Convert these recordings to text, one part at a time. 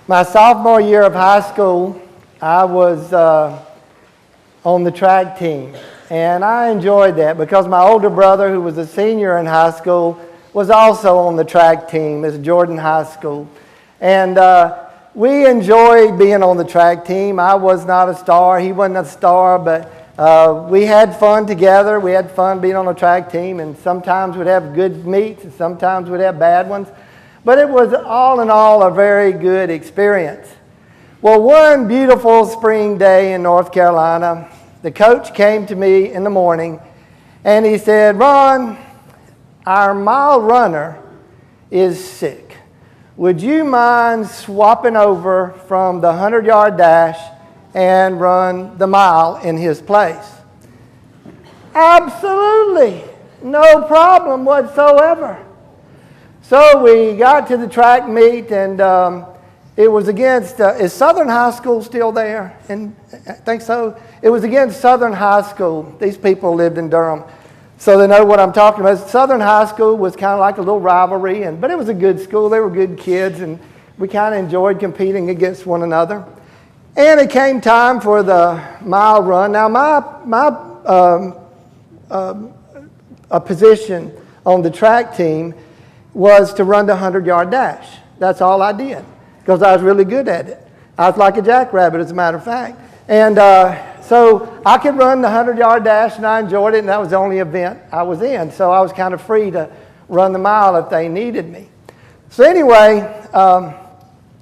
My sophomore year of high school, I was on the track team. And I enjoyed that because my older brother, who was a senior in high school, was also on the track team at Jordan High School. And we enjoyed being on the track team. I was not a star. He wasn't a star, but we had fun together. We had fun being on the track team, and sometimes we'd have good meets and sometimes we'd have bad ones. But it was all in all a very good experience. Well, one beautiful spring day in North Carolina, the coach came to me in the morning and he said, "Ron, our mile runner is sick. Would you mind swapping over from the 100-yard dash and run the mile in his place?" Absolutely, no problem whatsoever. So we got to the track meet, and it was against, is Southern High School still there? And I think so. It was against Southern High School. These people lived in Durham, so they know what I'm talking about. Southern High School was kind of like a little rivalry, but it was a good school. They were good kids, and we kind of enjoyed competing against one another. And it came time for the mile run. Now, my position on the track team was to run the 100-yard dash. That's all I did because I was really good at it. I was like a jackrabbit, as a matter of fact. And so I could run the 100-yard dash, and I enjoyed it, and that was the only event I was in. So I was kind of free to run the mile if they needed me. So anyway,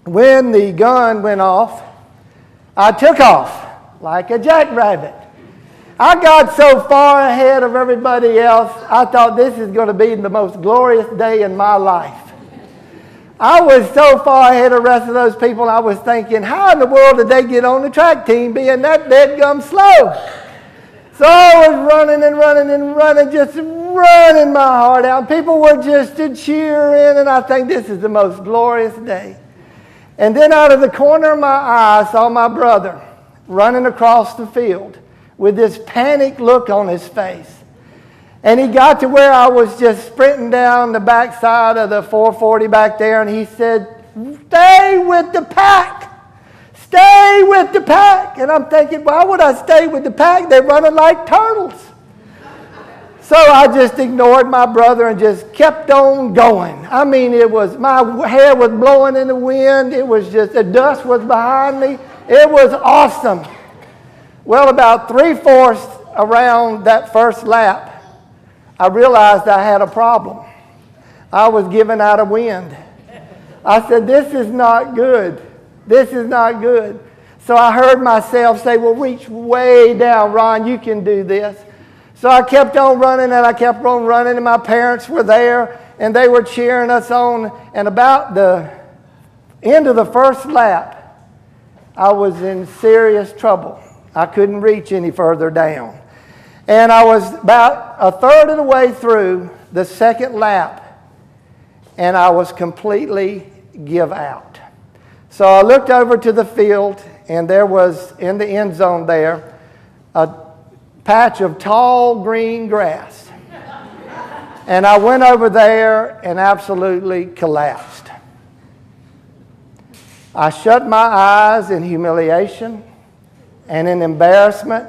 when the gun went off, I took off like a jackrabbit. I got so far ahead of everybody else, I thought this is going to be the most glorious day in my life. I was so far ahead of the rest of those people, I was thinking, how in the world did they get on the track team being that deadgum slow? So I was running and running and running, just running my heart out. People were just cheering, and I think this is the most glorious day. And then out of the corner of my eye, I saw my brother running across the field with this panicked look on his face. And he got to where I was just sprinting down the backside of the 440 back there, and he said, "Stay with the pack. Stay with the pack." And I'm thinking, why would I stay with the pack? They're running like turtles. So I just ignored my brother and just kept on going. I mean, my hair was blowing in the wind. It was just, the dust was behind me. It was awesome. Well, about 3/4 around that first lap, I realized I had a problem. I was giving out of wind. I said, "This is not good. This is not good." So I heard myself say, "Well, reach way down, Ron. You can do this." So I kept on running, and I kept on running, and my parents were there, and they were cheering us on. And about the end of the first lap, I was in serious trouble. I couldn't reach any further down. And I was about a third of the way through the second lap, and I was completely give out. So I looked over to the field, and there was, in the end zone there, a patch of tall green grass. And I went over there and absolutely collapsed. I shut my eyes in humiliation and in embarrassment,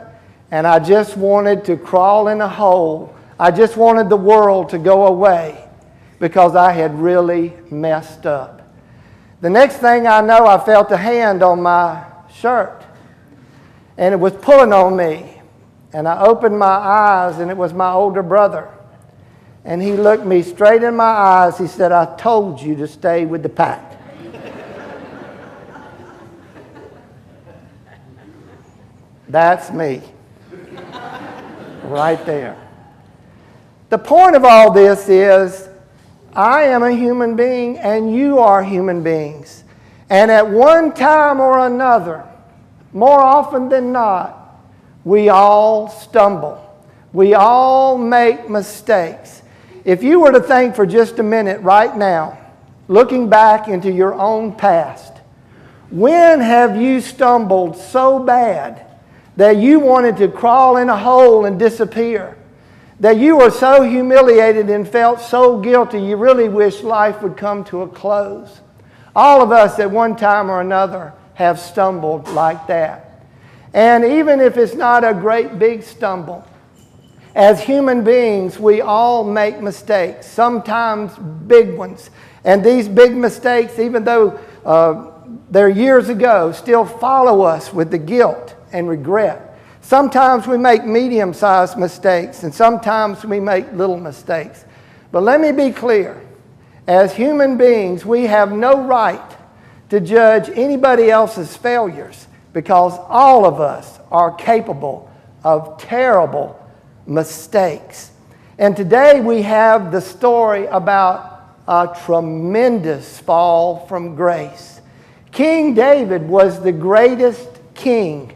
and I just wanted to crawl in a hole. I just wanted the world to go away because I had really messed up. The next thing I know, I felt a hand on my shirt, and it was pulling on me. And I opened my eyes, and it was my older brother. And he looked me straight in my eyes. He said, "I told you to stay with the pack." That's me. Right there. The point of all this is, I am a human being and you are human beings. And at one time or another, more often than not, we all stumble. We all make mistakes. If you were to think for just a minute right now, looking back into your own past, when have you stumbled so bad that you wanted to crawl in a hole and disappear? That you were so humiliated and felt so guilty you really wish life would come to a close? All of us at one time or another have stumbled like that. And even if it's not a great big stumble, as human beings, we all make mistakes, sometimes big ones. And these big mistakes, even though they're years ago, still follow us with the guilt and regret. Sometimes we make medium-sized mistakes, and sometimes we make little mistakes. But let me be clear. As human beings, we have no right to judge anybody else's failures because all of us are capable of terrible mistakes. And today we have the story about a tremendous fall from grace. King David was the greatest king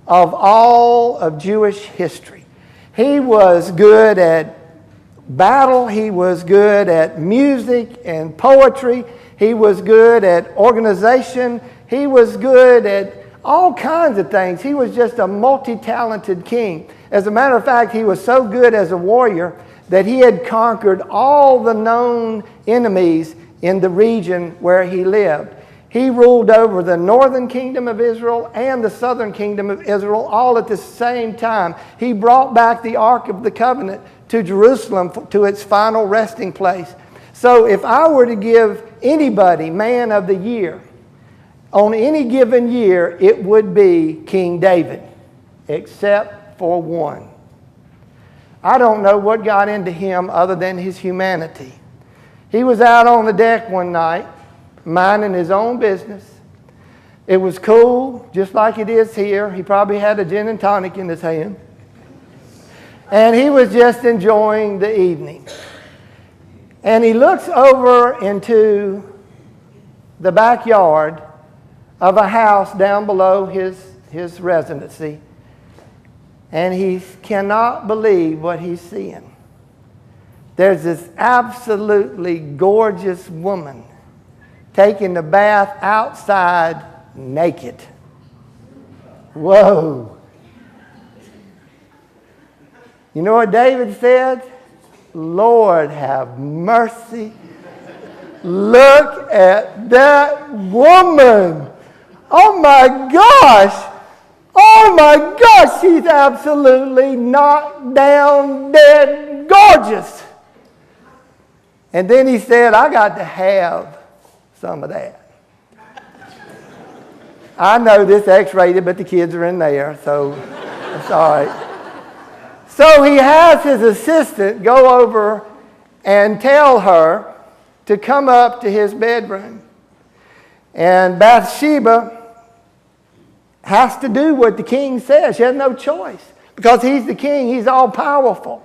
of all of Jewish history. He was good at battle, he was good at music and poetry, he was good at organization, he was good at all kinds of things. He was just a multi-talented king. As a matter of fact, he was so good as a warrior that he had conquered all the known enemies in the region where he lived. He ruled over the northern kingdom of Israel and the southern kingdom of Israel all at the same time. He brought back the Ark of the Covenant to Jerusalem to its final resting place. So if I were to give anybody Man of the Year on any given year, it would be King David, except for one. I don't know what got into him other than his humanity. He was out on the deck one night, minding his own business. It was cool, just like it is here. He probably had a gin and tonic in his hand. And he was just enjoying the evening. And he looks over into the backyard of a house down below his residency. And he cannot believe what he's seeing. There's this absolutely gorgeous woman taking a bath outside naked. Whoa. You know what David said? Lord, have mercy. Look at that woman. Oh my gosh. Oh my gosh, she's absolutely knocked down, dead gorgeous. And then he said, I got to have some of that. I know this X-rated, but the kids are in there, so it's all right. So he has his assistant go over and tell her to come up to his bedroom. And Bathsheba has to do what the king says. She has no choice because he's the king. He's all powerful.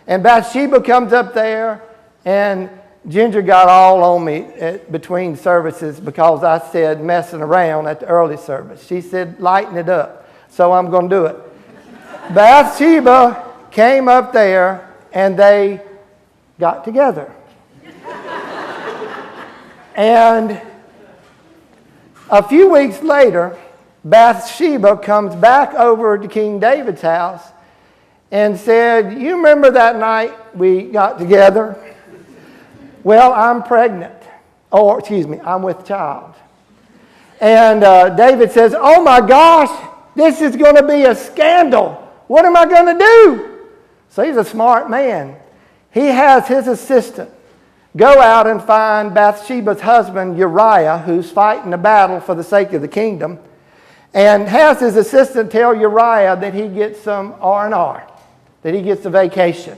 And Bathsheba comes up there, and Ginger got all on me between services because I said messing around at the early service. She said, lighten it up. So I'm going to do it. Bathsheba came up there, and they got together. And a few weeks later, Bathsheba comes back over to King David's house and said, you remember that night we got together? Well, I'm pregnant. Or, excuse me, I'm with child. And David says, oh my gosh, this is going to be a scandal. What am I going to do? So he's a smart man. He has his assistant go out and find Bathsheba's husband, Uriah, who's fighting a battle for the sake of the kingdom, and has his assistant tell Uriah that he gets some R&R, that he gets a vacation.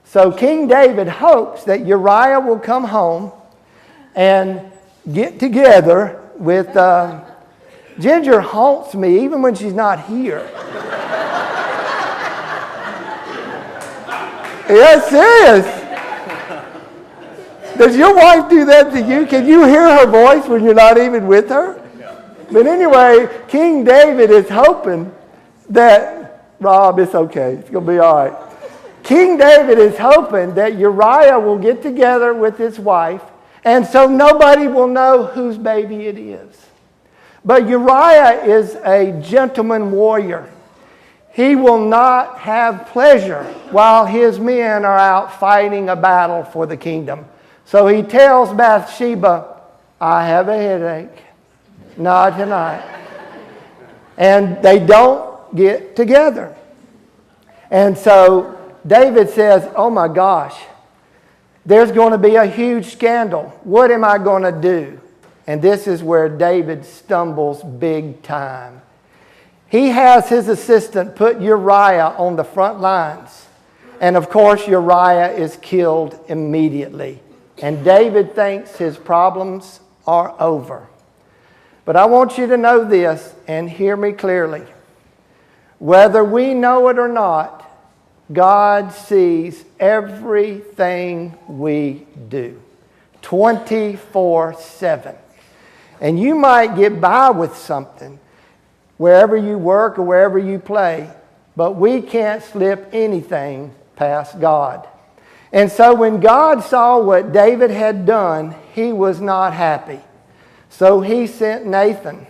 So King David hopes that Uriah will come home and get together with... Ginger haunts me even when she's not here. Yes, serious. Does your wife do that to you? Can you hear her voice when you're not even with her? But anyway, King David is hoping that, Rob, it's okay. It's going to be all right. King David is hoping that Uriah will get together with his wife, and so nobody will know whose baby it is. But Uriah is a gentleman warrior. He will not have pleasure while his men are out fighting a battle for the kingdom. So he tells Bathsheba, I have a headache. Not tonight. And they don't get together. And so David says, oh my gosh, there's going to be a huge scandal. What am I going to do? And this is where David stumbles big time. He has his assistant put Uriah on the front lines. And of course, Uriah is killed immediately. And David thinks his problems are over. But I want you to know this and hear me clearly. Whether we know it or not, God sees everything we do 24/7. And you might get by with something wherever you work or wherever you play, but we can't slip anything past God. And so when God saw what David had done, he was not happy. So he sent Nathan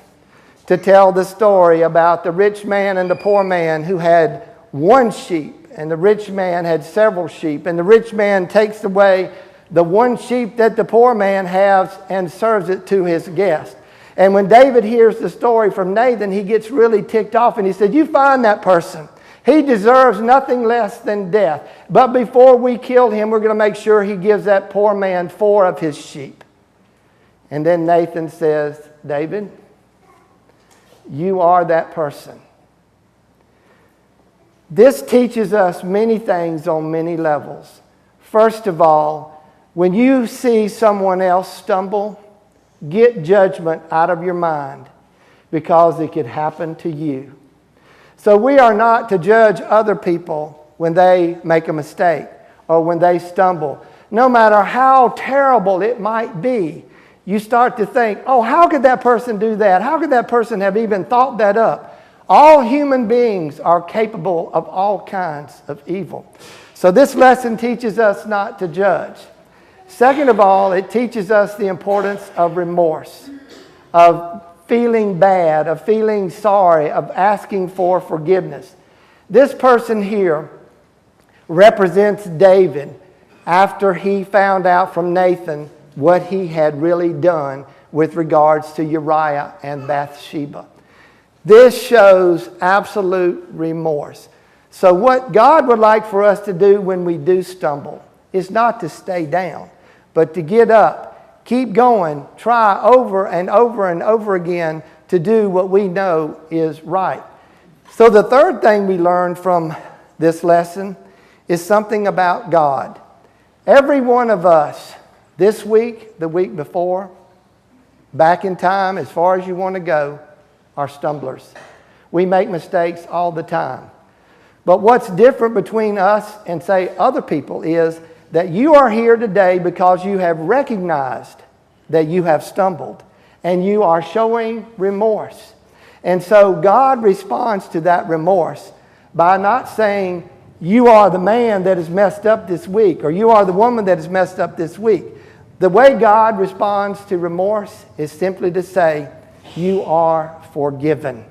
to tell the story about the rich man and the poor man who had one sheep, and the rich man had several sheep. And the rich man takes away the one sheep that the poor man has and serves it to his guest. And when David hears the story from Nathan, he gets really ticked off and he said, you find that person. He deserves nothing less than death. But before we kill him, we're going to make sure he gives that poor man 4 of his sheep. And then Nathan says, David, you are that person. This teaches us many things on many levels. First of all, when you see someone else stumble, get judgment out of your mind because it could happen to you. So we are not to judge other people when they make a mistake or when they stumble. No matter how terrible it might be, you start to think, oh, how could that person do that? How could that person have even thought that up? All human beings are capable of all kinds of evil. So this lesson teaches us not to judge. Second of all, it teaches us the importance of remorse, of feeling bad, of feeling sorry, of asking for forgiveness. This person here represents David after he found out from Nathan what he had really done with regards to Uriah and Bathsheba. This shows absolute remorse. So what God would like for us to do when we do stumble is not to stay down, but to get up, keep going, try over and over and over again to do what we know is right. So the third thing we learned from this lesson is something about God. Every one of us, this week, the week before, back in time, as far as you want to go, are stumblers. We make mistakes all the time. But what's different between us and, say, other people is that you are here today because you have recognized that you have stumbled and you are showing remorse. And so God responds to that remorse by not saying, you are the man that is messed up this week, or you are the woman that is messed up this week. The way God responds to remorse is simply to say, you are forgiven.